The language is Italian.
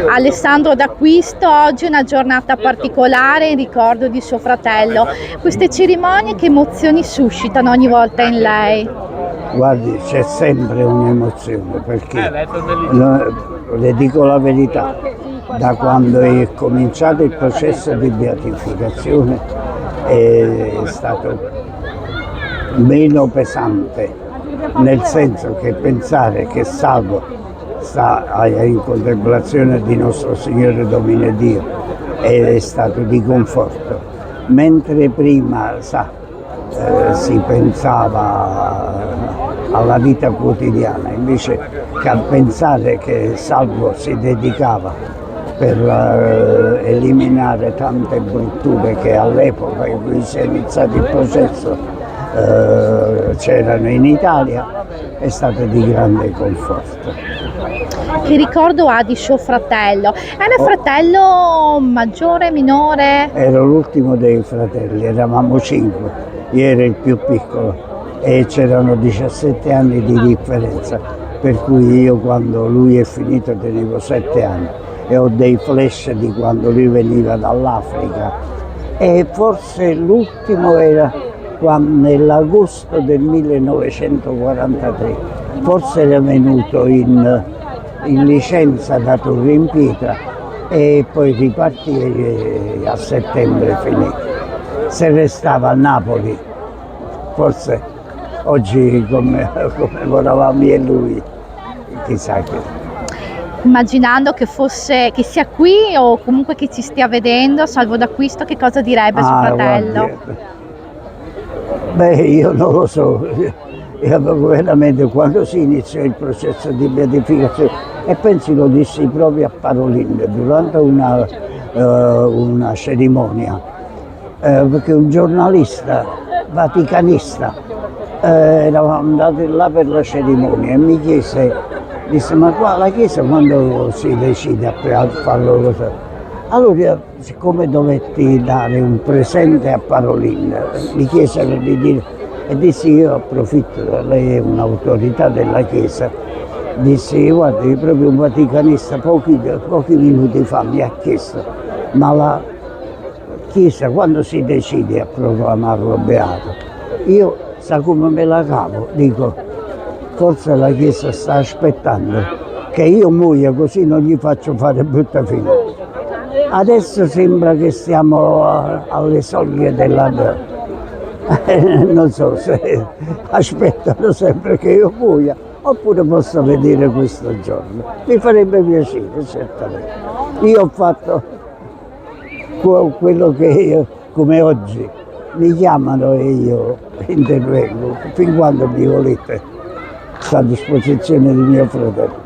Alessandro d'Acquisto, oggi è una giornata particolare in ricordo di suo fratello. Queste cerimonie che emozioni suscitano ogni volta in lei? Guardi, c'è sempre un'emozione perché le dico la verità, da quando è cominciato il processo di beatificazione è stato meno pesante, nel senso che pensare che Salvo sta in contemplazione di nostro Signore Domine Dio è stato di conforto, mentre prima si pensava alla vita quotidiana, invece che a pensare che Salvo si dedicava per eliminare tante brutture che all'epoca in cui si è iniziato il processo c'erano in Italia, è stato di grande conforto. Che ricordo ha di suo fratello? Era fratello maggiore, minore? Ero l'ultimo dei fratelli, eravamo 5, io ero il più piccolo e c'erano 17 anni di differenza, per cui io quando lui è finito tenevo 7 anni e ho dei flash di quando lui veniva dall'Africa e forse l'ultimo era nell'agosto del 1943, forse era venuto in licenza da Torre in Pietra e poi ripartì a settembre finì. Se restava a Napoli, forse oggi commemoravamo io e lui, chissà che. Immaginando che sia qui o comunque che ci stia vedendo, Salvo d'Acquisto, che cosa direbbe suo fratello? Guardi, beh, io non lo so, io veramente quando si iniziò il processo di beatificazione, e penso lo dissi proprio a Parolin durante una cerimonia, perché un giornalista vaticanista eravamo andati là per la cerimonia e mi disse ma qua la Chiesa quando si decide a farlo così? Allora, siccome dovetti dare un presente a Parolin, mi chiesero di dire, e dissi io approfitto, lei è un'autorità della Chiesa, dissi guardi, proprio un vaticanista pochi minuti fa mi ha chiesto, ma la Chiesa quando si decide a proclamarlo beato? Io sa come me la cavo, dico, forse la Chiesa sta aspettando che io muoia così non gli faccio fare brutta fine. Adesso sembra che stiamo alle soglie della non so se aspettano sempre che io muoia oppure posso vedere questo giorno. Mi farebbe piacere, certamente. Io ho fatto quello che io, come oggi, mi chiamano e io intervengo, fin quando mi volete, sto a disposizione di mio fratello.